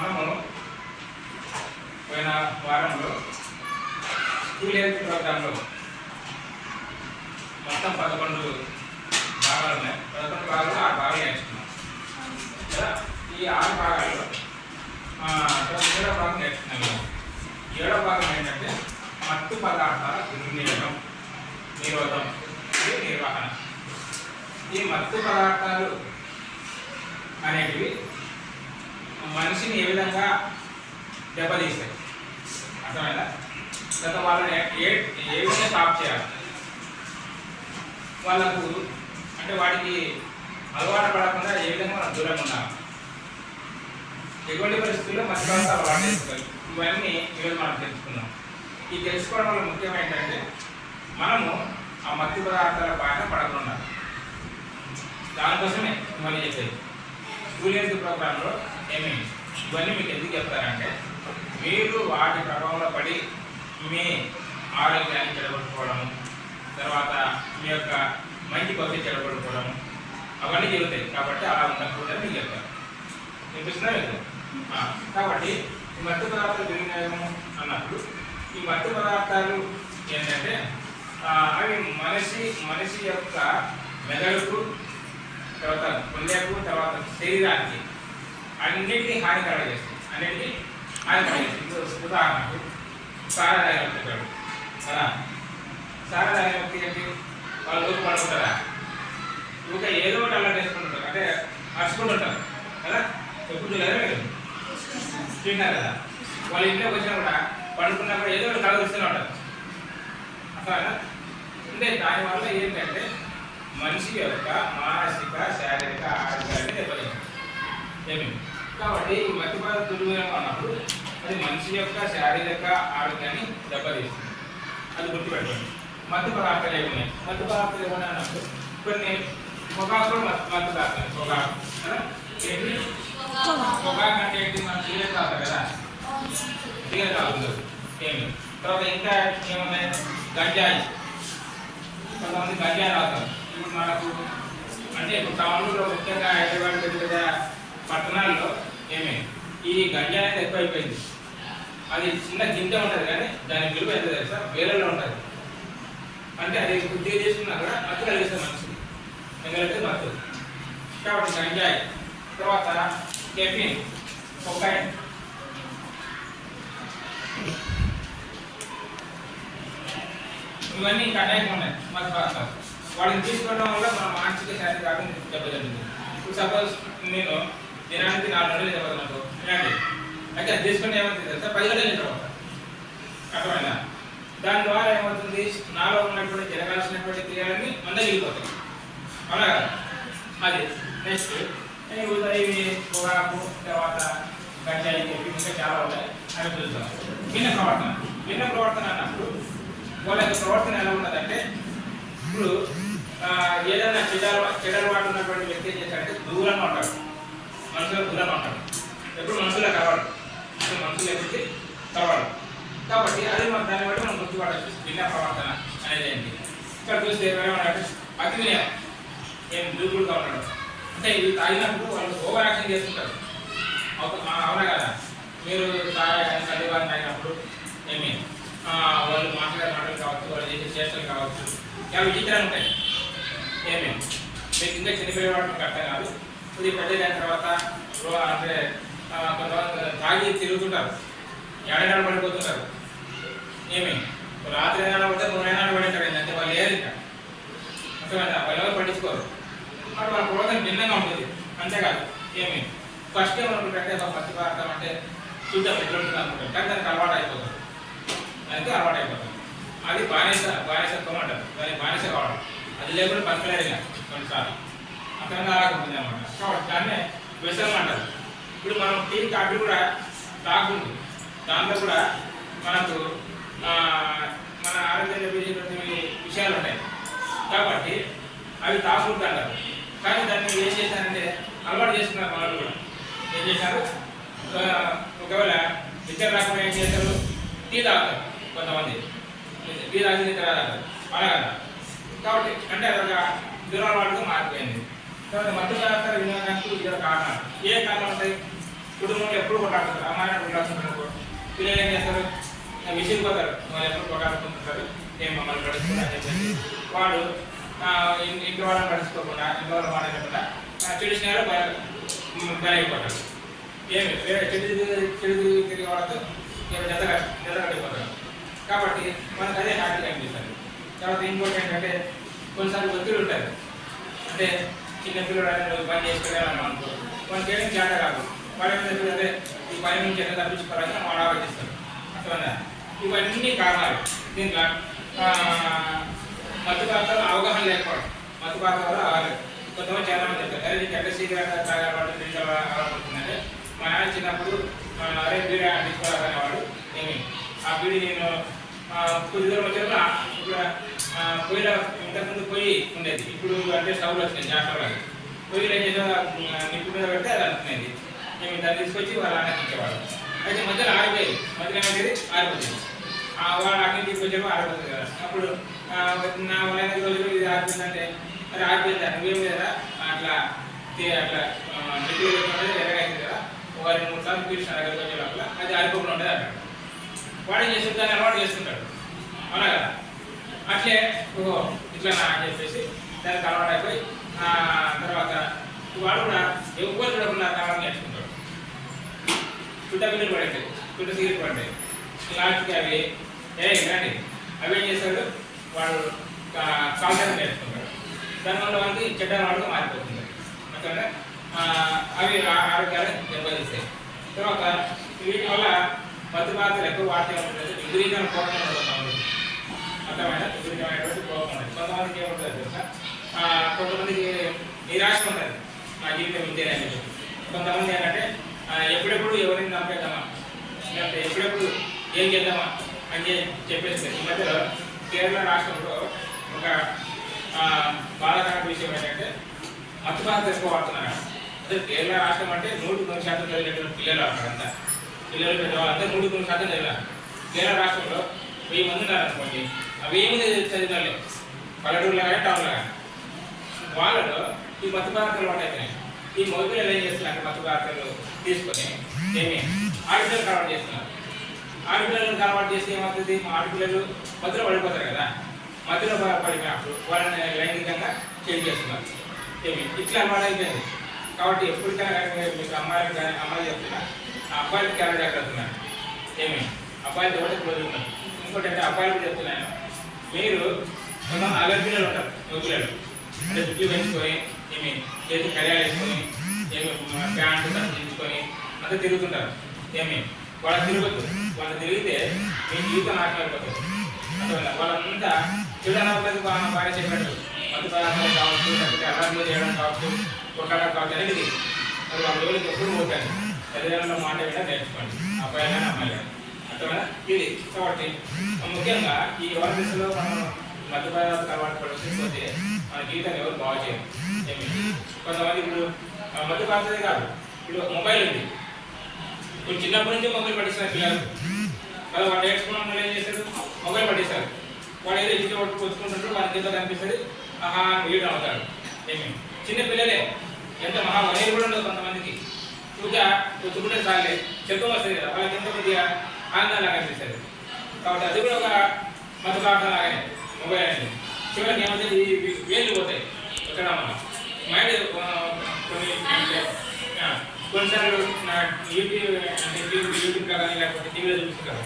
మనము పోయిన వారంలో స్కూల్ హెల్త్ ప్రోగ్రాంలో మొత్తం 11 భాగాలు ఉన్నాయి. 11 భాగాలు 6 భాగాలు నేర్చుకున్నాం కదా. ఈ 6 భాగాల్లో 7వ భాగం నేర్చుకున్నాము. 7వ భాగం ఏంటంటే మత్తు పదార్థాల దుర్వినియోగం, నిరోధం, నిర్వహణ. ఈ మత్తు పదార్థాలు అనేటివి మనిషిని ఏ విధంగా దెబ్బతీస్తాయి అర్థమైందా? గత వాళ్ళని ఏ విధంగా స్టాప్ చేయాలి, వాళ్ళకు అంటే వాటికి అలవాటు పడకుండా ఏ విధంగా మనం దూరంగా ఉండాలి, ఎటువంటి పరిస్థితుల్లో మత్తు పదార్థాలు అలవాటు చేసుకోవాలి, ఇవన్నీ ఈరోజు మనం తెలుసుకున్నాం. ఈ తెలుసుకోవడం వల్ల ముఖ్యం ఏంటంటే మనము ఆ మత్తు పదార్థాల బారిన పడకుండా దానికోసమే ఇవన్నీ చెప్పేది. స్కూల్ హెల్త్ ప్రోగ్రాంలో ఏమేమి ఇవన్నీ మీకు ఎందుకు చెప్తారంటే మీరు వాటి ప్రభావంలో పడి మీ ఆరోగ్యాన్ని చెడగొట్టుకోవడము, తర్వాత మీ యొక్క మంచి భవిష్యత్తు చెడగొట్టుకోవడము అవన్నీ జరుగుతాయి. కాబట్టి అలా ఉండకూడదని మీకు చెప్తారు. వినిపిస్తుందా మీకు? కాబట్టి ఈ మత్తు పదార్థాలు దుర్వినియోగము అన్నప్పుడు ఈ మత్తు పదార్థాలు ఏంటంటే అవి మనిషి యొక్క మెదడుకు, తర్వాత గుండెకు, తర్వాత శరీరానికి అన్నిటికీ హానికరం చేస్తుంది. అన్నిటికీ హానికరం చేస్తుంది. ఉదాహరణకు సారాదాయ వ్యక్తి కదా, సారాదాయ వ్యక్తి ఏంటి, వాళ్ళు ఊరు పడుకుంటారా, ఇంకా ఏదో ఒకటి అలా చేసుకుంటుంటారు, అంటే అరుచుకుంటుంటారు కదా. ఎప్పుడు లేదా మీరు తింటారు కదా, వాళ్ళ ఇంట్లోకి వచ్చినా కూడా పడుకున్నప్పుడు ఏదో ఒకటి కలగరిస్తూనే ఉంటారు అట్లా. అంటే దానివల్ల ఏంటంటే మనిషి యొక్క మానసిక, శారీరక ఆరోగ్యాన్ని దెబ్బతింటుంది. ఏమి కాబట్టి ఈ మత్తు పదార్థాల దుర్వినియోగం అన్నప్పుడు అది మనిషి యొక్క శారీరక ఆరోగ్యాన్ని దెబ్బతీస్తుంది. అది గుర్తుపెట్టుకోండి. మత్తు పదార్థాలు ఏమున్నాయి? మత్తు పదార్థాలు ఏమన్నా అన్నప్పుడు కొన్ని పొగాకు మత్తు పదార్థాలు. పొగాకు ఏంటి? పొగాకు అంటే ఏంటి? మనం సిగరెట్ తాగుతారు కదా, సిగరెట్ తాగుతుంది ఏమి. తర్వాత ఇంకా ఏమున్నాయి? గంజాయి. కొంతమంది గంజాయి తాగుతారు. ఇప్పుడు మనకు అంటే ఇప్పుడు టౌన్లో ముఖ్యంగా హైదరాబాద్ పెద్ద పట్టణాల్లో ఏమి ఈ గంజాయి అనేది ఎక్కువైపోయింది. అది చిన్న గింజ ఉంటుంది కానీ దాని విలువ ఎంత తెలుసా? వేలలో ఉంటుంది. అంటే అది కొద్దిగా చేసుకున్నా కూడా మత్తు కలిగిస్తుంది మనిషికి, ఎందుకంటే మత్తు. కాబట్టి గంజాయి, తర్వాత కెఫిన్, కొకైన్, ఇవన్నీ ఇంకా అనేక ఉన్నాయి మత్తు పదార్థాలు. వాటిని తీసుకోవడం వల్ల మన మానసిక శారీరక ఆరోగ్యం దెబ్బతింటుంది. ఇప్పుడు సపోజ్ నేను దినానికి 4 గంటలు దెబ్బతిన్నాను వినండి, అయితే అది తీసుకుంటే ఏమవుతుంది తెలుసా? 10 గంటలు నిద్రపోతాను. అర్థమైనా? దాని ద్వారా ఏమవుతుంది? నాలో ఉన్నటువంటి జరగాల్సినటువంటి క్రియలన్నీ మందగిలిపోతాయి. అవునా కదా? అది నెక్స్ట్ ఇవి పొగాకు, తర్వాత గంజాయి, ఇంకా చాలా ఉంటాయి. అవి చూస్తాం. భిన్న ప్రవర్తన అన్నప్పుడు వాళ్ళ యొక్క ప్రవర్తన ఎలా ఉన్నదంటే, ఇప్పుడు ఏదైనా చెడలవాటు ఉన్నటువంటి వ్యక్తి ఏం చేస్తాడంటే దూరంగా ఉంటాడు, మనుషులకు దూరంగా ఉంటాడు. ఎప్పుడు మనుషులే కావాలి, మనుషులు ఎప్పుడు కావాలి. కాబట్టి అది దాన్ని బట్టి మనం గుర్తుపడచ్చు భిన్న ప్రవర్తన అనేది ఏంటి. ఇక్కడ చూస్తే ఏమంటే అతి వినయం, ఏం దూకుడుగా ఉంటాడు. అంటే ఇవి తాగినప్పుడు వాళ్ళు ఓవర్ యాక్షన్ చేస్తుంటారు. అవునా కదా? మీరు చదివారు తాగినప్పుడు ఏమి వాళ్ళు మాట్లాడే మాటలు కావచ్చు, వాళ్ళు చేసే చేష్టలు కావచ్చు, చాలా విచిత్రంగా ఉంటాయి. ఏమేమి మీకు ఇంకా చిన్నపిల్లవాడు అర్థం కాదు. కొద్దిగా పెద్దగా అయిన తర్వాత అంటే కొంతమంది తాగి తిరుగుతుంటారు, ఏడైనా పడిపోతుంటారు. ఏమి రాత్రి అయినా పడితే 3 అయినా పడేటారు. అంటే వాళ్ళు లేరు ఇంకా, అర్థమైందా? వాళ్ళు ఎవరు పట్టించుకోరు. అటు వాళ్ళ ప్రవర్తన భిన్నంగా ఉంటుంది. అంతేకాదు ఏమి ఫస్ట్ ఏమనుకుంటే మత్తు పదార్థం అంటే చూద్దాం ఎట్లా ఉంటుంది అనుకుంటారు, కానీ దానికి అలవాటు అయిపోతుంది. దానికి అలవాటు అయిపోతుంది. అది బానిసత్వం అంటారు. దానికి బానిస కావడం, అది లేకుండా బతకలేరు కొన్నిసార్లు. అతనంగా అలాగుంటుంది అన్నమాట. కాబట్టి దాన్నే వ్యసనం అంటారు. ఇప్పుడు మనం టీ, కాఫీ కూడా తాగుతుంది, దాంట్లో కూడా మనకు మన ఆరోగ్యంలో పెరిగినటువంటి విషయాలు ఉంటాయి. కాబట్టి అవి తాగుతుంది అంటారు. కానీ దాన్ని ఏం చేశారంటే అలవాటు చేసుకున్నారు. వాళ్ళు కూడా ఏం చేశారు, ఒకవేళ నిద్ర రాకుండా ఏం చేస్తారు, టీ తాగుతారు కొంతమంది, టీ తాగి నిద్ర తాగుతారు అలా కదా. కాబట్టి అంటే అదొక దురలవాటుగా మారిపోయింది. తర్వాత మత్తు పదార్థాలు వినియోగానికి ఇతర కారణాలు ఏ కారణాలు ఉంటాయి? కుటుంబంలో ఎప్పుడు కొట్టాడుతారు, అమ్మాయిని కొట్టాడుతుంటారు, పిల్లలు ఏం చేస్తారు, విసిరిపోతారు, వాళ్ళు ఎప్పుడు కొట్టాడుతుంటారు, ఏం మమ్మల్ని గడుచుకున్నా చెప్పేసి వాడు ఇంట్లో వాళ్ళని గడుచుకోకుండా ఇంట్లో వాళ్ళు మాట్లాడకుండా చెడు స్నేహాలు బలైపోతారు. ఏమి చెడు తిరిగే వాళ్ళతో జతగట్టిపోతారు. కాబట్టి మనకు అదే హ్యాపీగా అనిపిస్తుంది. తర్వాత ఇంకోటి ఏంటంటే కొన్నిసార్లు ఒత్తిడి ఉంటుంది. అంటే చిన్నపిల్లలు పని చేసుకెళ్ళాలని అనుకో, మనకి ఏం చేత కాదు, వాడు ఏం చేస్తుందంటే ఈ పని నుంచి ఎక్కడ తప్పించుకోవాలని వాడు ఆలోచిస్తారు. అర్థమైందా? ఇవన్నీ కారణాలు. దీంట్లో మత్తు పదార్థాలు అవగాహన లేకపోవడం, మత్తు పదార్థాలు అవగాహన. కొంతమంది చాలా మంది చెప్తారు, అరే నీకు ఎక్కడ సీక్రెట్ తాగేవాడు అలవాడుతుందంటే మా నాన్న చిన్నప్పుడు అరే బీడీ తీసుకోవాలనేవాడు. ఏమి ఆ బీడీ నేను కొద్ది దూరం వచ్చాక ఇప్పుడు పొయ్యిలో ఇంతకుముందు పొయ్యి ఉండేది, ఇప్పుడు అంటే స్టవ్లు వచ్చినాయి జాగ్రత్తలు. పొయ్యిలో ఏం చేసా నిప్పు మీద పెడితే అది అనుకునేది. మేము దాన్ని తీసుకొచ్చి వాళ్ళ అన్నకి ఇచ్చేవాడు. అయితే మధ్యలో ఆరిపోయేది, మధ్యలో ఏమైతే ఆరిపోతుంది, వాళ్ళ అక్కడికి తీసుకొచ్చేమో ఆరిపోతుంది కదా. అప్పుడు నా వాళ్ళ రోజులు ఇది ఆరిపోయిందంటే మరి ఆరిపోయిందా నువ్వేం లేదా అట్లా అట్లా నిప్పు ఎరగైంది కదా, ఒక 2-3 సార్లు పీల్చిన దగ్గరికి వచ్చే లోపల అది ఆరిపోకుండా ఉంటుంది అక్కడ. వాడు ఏం చేస్తుంటే దాన్ని అలవాటు చేసుకుంటాడు, అవునా కదా. అట్లే ఇట్లా నా అని చెప్పేసి దానికి అలవాటు అయిపోయి తర్వాత వాడు కూడా ఎక్కువ చూడకుండా కావాలని నేర్చుకుంటాడు. చుట్ట పిల్లలు పడతాయి, చుట్ట సిగరెట్ పడతాయి, లాస్ట్కి అవి ఇలాంటి అవి ఏం చేస్తాడు, వాడు కాల్చడం నేర్చుకుంటాడు. దానివల్ల వాళ్ళకి చెడ్డ వాడుగా మారిపోతుంది. అంటే అవి ఆరోగ్యాలు దెబ్బతీస్తాయి. తర్వాత వీటి వల్ల మత్తు పదార్థాలు ఎక్కువ వాడితే ఉంటుంది, విపరీతమైన కోపం ఉంటుంది. అర్థమైన విపరీతమైనటువంటి కోపం ఉంటుంది. కొంతమందికి ఏముంటుంది తెలుసా, కొంతమందికి నిరాశ ఉంటుంది, నా జీవితం ఇంతేనే అని చెప్పి. కొంతమంది ఏంటంటే ఎప్పుడెప్పుడు ఎవరిని చంపేద్దామా, లేకపోతే ఎప్పుడెప్పుడు ఏం చేద్దామా అని చెప్పేస్తారు. ఈ మధ్యలో కేరళ రాష్ట్రంలో ఒక బాధాకరమైన విషయం ఏంటంటే మత్తు పదార్థాలు ఎక్కువ వాడుతున్నారు. అసలు కేరళ రాష్ట్రం అంటే 100% చదివేటువంటి పిల్లలు అక్కడంతా, పిల్లలు పెద్దవాళ్ళంతా 100% చదివారు. కేరళ రాష్ట్రంలో 1000 మంది ఉన్నారు అనుకోండి, ఆ 1000 మంది చదివారు, పల్లెటూరులో కానీ టౌన్లో కానీ. వాళ్ళలో ఈ మత్తు పదార్థాలు వాడైతున్నాయి. ఈ మగపిల్లలు ఏం చేస్తున్నారు, మత్తు పదార్థాలు తీసుకొని ఏమి ఆడపిల్లలు అలవాటు చేస్తున్నారు. ఆడపిల్లలను అలవాటు చేస్తే ఏమవుతుంది, మా ఆడపిల్లలు మధ్యలో పడిపోతారు కదా, మధ్యలో పడిపోయినప్పుడు వాళ్ళని లైంగికంగా చేంజ్ చేస్తున్నారు. ఏమి ఇట్లా అలవాటు అయిపోయింది. కాబట్టి ఎప్పటికైనా కానీ మీకు అమ్మాయిలు కానీ అమ్మాయిలు చెప్తున్నా, ఆ అబ్బాయిలకి క్యారెట్ జాగ్రత్తన్నారు. ఏమి అబ్బాయిలతో కూడా క్లోజ్ ఉన్నారు. ఇంకోటి అంటే అబ్బాయిలు చెప్తున్నాను, మీరు కొంతమంది అలర్జీలు ఉంటారు, మగపిల్లలు అంటే జుట్టు పెంచుకొని ఏమి చేతి కళ్యాణం వేసుకొని ఏమి ప్యాంటు తగ్గించుకొని అంతా తిరుగుతుంటారు. ఏమి వాళ్ళకి తిరగద్దు, వాళ్ళు తిరిగితే మీ జీవితం నాశనం అయిపోతుంది. అందువల్ల వాళ్ళంతా చూడడానికి భార్య చెప్పినట్టు మత్తు పదార్థాలు కావచ్చు, లేకపోతే అలర్జీలు చేయడం కావచ్చు, కొట్టడం కావచ్చు అనేది మరి వాళ్ళ రోజులకి ఎప్పుడు పోతాను. తల్లిదండ్రుల మాట విన్నా నేర్చుకోండి, అబ్బాయి కానీ అమ్మాయి కానీ. అర్థమైనా ఇది. కాబట్టి ముఖ్యంగా ఈ వ్యవహార దిశలో మనం మత్తు పదార్థాలు అలవాటు పడిపోతే మన జీవితం ఎవరు బాగు చేయరు. ఏమి కొంతమంది ఇప్పుడు మత్తు పదార్థాలే కాదు, ఇప్పుడు మొబైల్ ఉంది. ఇప్పుడు చిన్నప్పటి నుంచి మొబైల్ పట్టిస్తారు పిల్లలు. వాళ్ళు వాడు నేర్చుకున్న ఏం చేస్తారు, మొబైల్ పట్టిస్తారు. వాడు ఏదో ఇంట్లో వచ్చుకుంటుంటారు, వాళ్ళకి ఏదో కనిపిస్తుంది, ఆహా వీడు అవుతాడు. ఏమి చిన్న పిల్లలే, ఎంత మహా వయసు కూడా ఉండదు కొంతమందికి. చూసుకుంటే చాలే చెత్తం వస్తుంది కదా, వాళ్ళకి ఎంత కొద్దిగా ఆనందంగా కనిపిస్తుంది. కాబట్టి అది కూడా ఒక మత్తు పదార్థం లాగానే మొబైల్ అనేది. చివరికి ఏమవుతుంది, వేళ్ళు పోతాయి ఎక్కడ మనం మైండ్ కొన్నిసార్లు యూట్యూబ్ అంటే యూట్యూబ్ కానీ లేకపోతే టీవీలో చూపిస్తారు,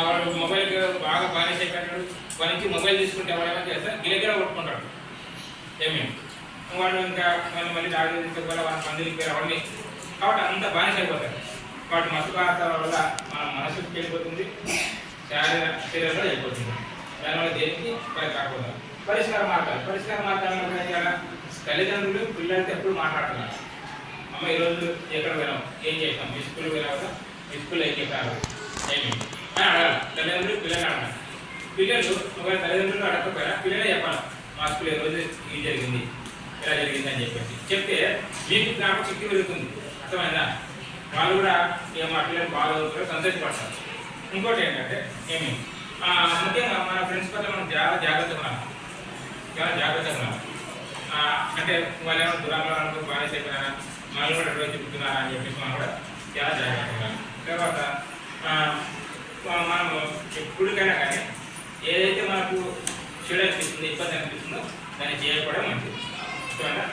వాడు మొబైల్ బాగా బానిస అయిపోయినాడు, వాడి నుంచి మొబైల్ తీసుకుంటే వాడు ఏమైనా చేస్తారు, గిలగిలా కొట్టుకుంటాడు. ఏమి వాడు ఇంకా మళ్ళీ డాక్టర్ తీసుకోవాలి, వాళ్ళ మందులకి పేరు అవన్నీ. కాబట్టి అంత బానిస అయిపోతారు. వాటి మత్తు పదార్థాల వల్ల మన మనసుకి వెళ్ళిపోతుంది, శరీరంలో వెళ్ళిపోతుంది. దానివల్ల దేనికి కాకపోతే పరిష్కార మార్గాలు ఏం చేయాలా, తల్లిదండ్రులు పిల్లలతో ఎప్పుడు మాట్లాడుతున్నారు. అమ్మ ఈరోజు ఎక్కడ పోయినాం, ఏం చేసాం, మీ స్కూల్కి వెళ్ళావు కదా, మీ స్కూల్లో ఏం చెప్పారు ఏమి అని అడగాలి. తల్లిదండ్రులు పిల్లలు అడగాలి. పిల్లలు ఒకవేళ తల్లిదండ్రులు అడగకపోయినా పిల్లలే చెప్పాలి, మా స్కూల్ ఈరోజు ఇది జరిగింది, ఇలా జరిగింది అని చెప్పేసి చెప్తే మీకు జ్ఞాపక శక్తి పెరుగుతుంది. అర్థమైందా? వాళ్ళు కూడా ఇక మా పిల్లలు బాగా చదువుతారు, సంతోషపడతారు. ఇంకోటి ఏంటంటే ఏమి ముఖ్యంగా మన ఫ్రెండ్స్ పట్ల మనం చాలా జాగ్రత్తగా ఉన్నాం, చాలా జాగ్రత్తగా ఉన్నాం. అంటే వాళ్ళు ఏమైనా దురాంగాలకు బానిస అయిపోయినారా, మనం కూడా రోజు చెప్తున్నారా అని చెప్పేసి మనం కూడా చాలా జాగ్రత్తగా ఉన్నాం. తర్వాత మనము ఎప్పటికైనా కానీ ఏదైతే మనకు చెడు అనిపిస్తుందో, ఇబ్బంది అనిపిస్తుందో దాన్ని చేయకపోవడం మంచిది. చూడండి,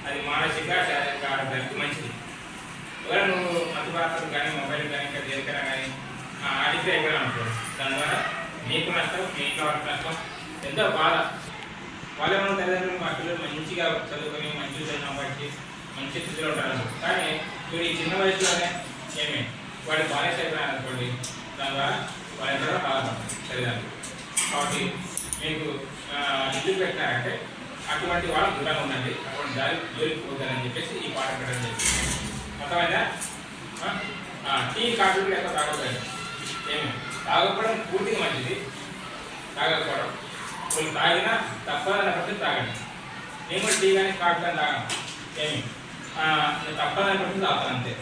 అది మానసిక శారీరక ఆరోగ్యానికి మంచిది. ఒకవేళ నువ్వు మధుపాత్రకు కానీ మొబైల్ కానీ ఇంకా దేనికైనా కానీ అడిగితే అయిపోయినా అనుకోరు, దాని ద్వారా నీకు నష్టం, మీ ఇంట్లో వాళ్ళకి నష్టం, ఎంతో బాధ. వాళ్ళే మన తల్లిదండ్రులు మా పిల్లలు మంచిగా చదువుకొని మంచి సంపాదించి మంచి స్థితిలో ఉంటారు. కానీ వీడు ఈ చిన్న వయసులోనే ఏమి వాడి బానిస అయిపోయినారు అనుకోండి, దాని ద్వారా వాళ్ళ ఎంతో బాధపడతారు తల్లిదండ్రులు. కాబట్టి మీకు ఇల్లు పెట్టినారంటే అటువంటి వాళ్ళు దూరంగా ఉండండి, అటువంటి దారి జోలికి పోతారని చెప్పేసి ఈ పాట పెట్టడం జరిగింది. మొత్తమైనా టీ కాఫీ కూడా ఎక్కువ తాగకూడదు. ఏమి తాగకపోవడం పూర్తిగా మంచిది, తాగకపోవడం వాళ్ళు తాగినా తప్పదన్నప్పటికీ తాగండి. నేను కూడా టీ కానీ కాఫీ కానీ తాగాను, ఏమి తప్పదన్నప్పటికీ తాగుతాను అంతే.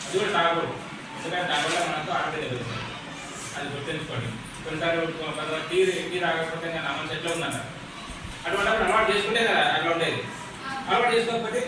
అది కూడా తాగకూడదు, ఎందుకంటే దానివల్ల మనకు ఆరోగ్యం జరుగుతుంది, అది గుర్తుంచుకోండి. కొన్నిసార్లు కొంతమంది టీ తాగకపోతే నేను అమ్మ చెట్లో ఉందంట, అటువంటి అలవాటు చేసుకుంటే కదా అట్లా ఉండేది. అలవాటు చేసుకోకపోతే